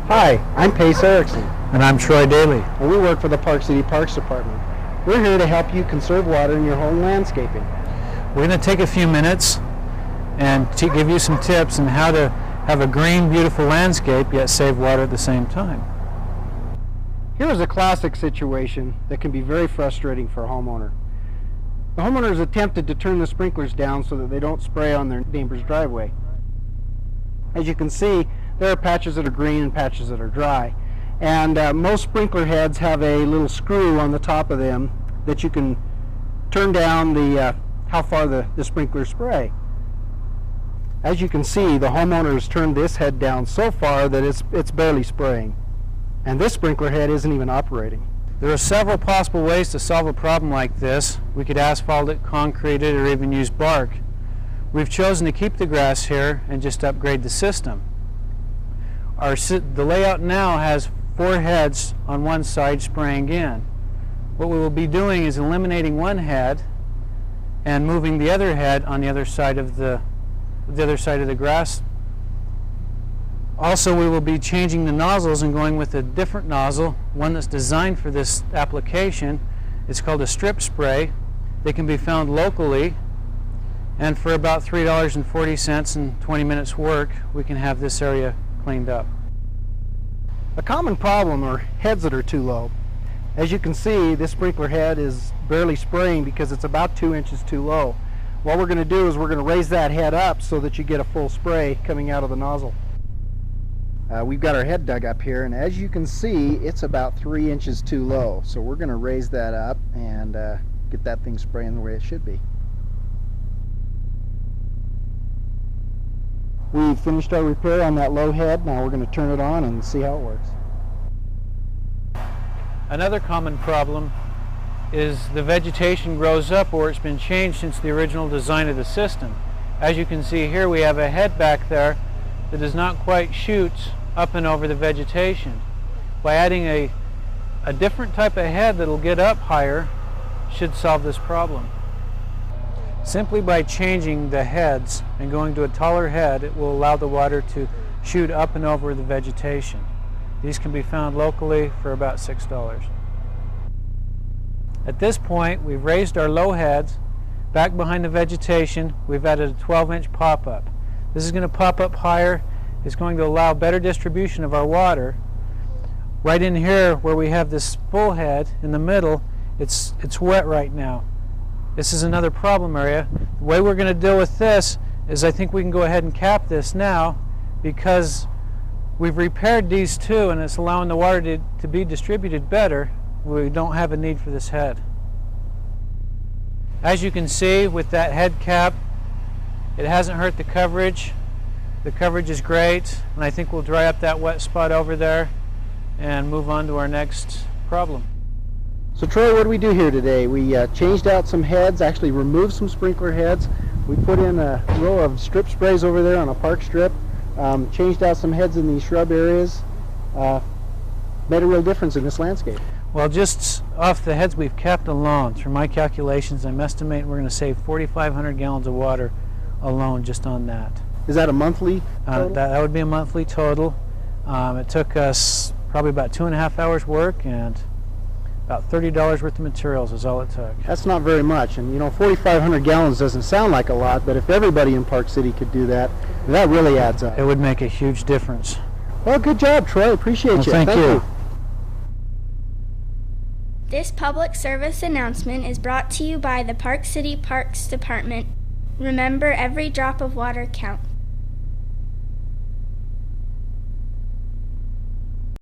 Hi, I'm Pace Erickson, And I'm Troy Daly. and we work for the Park City Parks Department. We're here to help you conserve water in your home landscaping. We're going to take a few minutes and to give you some tips on how to have a green, beautiful landscape yet save water at the same time. Here is a classic situation that can be very frustrating for a homeowner. The homeowner has attempted to turn the sprinklers down so that they don't spray on their neighbor's driveway. As you can see, there are patches that are green and patches that are dry. And most sprinkler heads have a little screw on the top of them that you can turn down how far the sprinklers spray. As you can see, the homeowner has turned this head down so far that it's barely spraying. And this sprinkler head isn't even operating. There are several possible ways to solve a problem like this. We could asphalt it, concrete it, or even use bark. We've chosen to keep the grass here and just upgrade the system. The layout now has 4 heads on one side spraying in. What we will be doing is eliminating one head and moving the other head on the other side of the grass. Also, we will be changing the nozzles and going with a different nozzle, one that's designed for this application. It's called a strip spray. They can be found locally, and for about $3.40 and 20 minutes work, we can have this area cleaned up. A common problem are heads that are too low. As you can see, this sprinkler head is barely spraying because it's about 2 inches too low. What we're going to do is we're going to raise that head up so that you get a full spray coming out of the nozzle. We've got our head dug up here, and as you can see, it's about 3 inches too low. So we're going to raise that up and get that thing spraying the way it should be. We've finished our repair on that low head. Now we're going to turn it on and see how it works. Another common problem is the vegetation grows up or it's been changed since the original design of the system. As you can see here, we have a head back there that does not quite shoot up and over the vegetation. By adding a different type of head that will get up higher should solve this problem. Simply by changing the heads and going to a taller head, it will allow the water to shoot up and over the vegetation. These can be found locally for about $6. At this point, we've raised our low heads back behind the vegetation. We've added a 12-inch pop-up. This is going to pop up higher. It's going to allow better distribution of our water. Right in here where we have this full head in the middle, it's wet right now. This is another problem area. The way we're going to deal with this is I think we can go ahead and cap this now because we've repaired these two and it's allowing the water to be distributed better. We don't have a need for this head. As you can see with that head cap, it hasn't hurt the coverage. The coverage is great, and I think we'll dry up that wet spot over there and move on to our next problem. So Troy, what do we do here today? We changed out some heads, actually removed some sprinkler heads. We put in a row of strip sprays over there on a park strip, changed out some heads in these shrub areas, made a real difference in this landscape. Well, just off the heads we've capped alone, through my calculations, I'm estimating we're going to save 4,500 gallons of water alone just on that. Is that a monthly total? That would be a monthly total. It took us probably about 2.5 hours work and about $30 worth of materials is all it took. That's not very much, and you know, 4,500 gallons doesn't sound like a lot, but if everybody in Park City could do that, that really adds up. It would make a huge difference. Well, good job, Troy. Appreciate you. Thank you. This public service announcement is brought to you by the Park City Parks Department. Remember, every drop of water counts.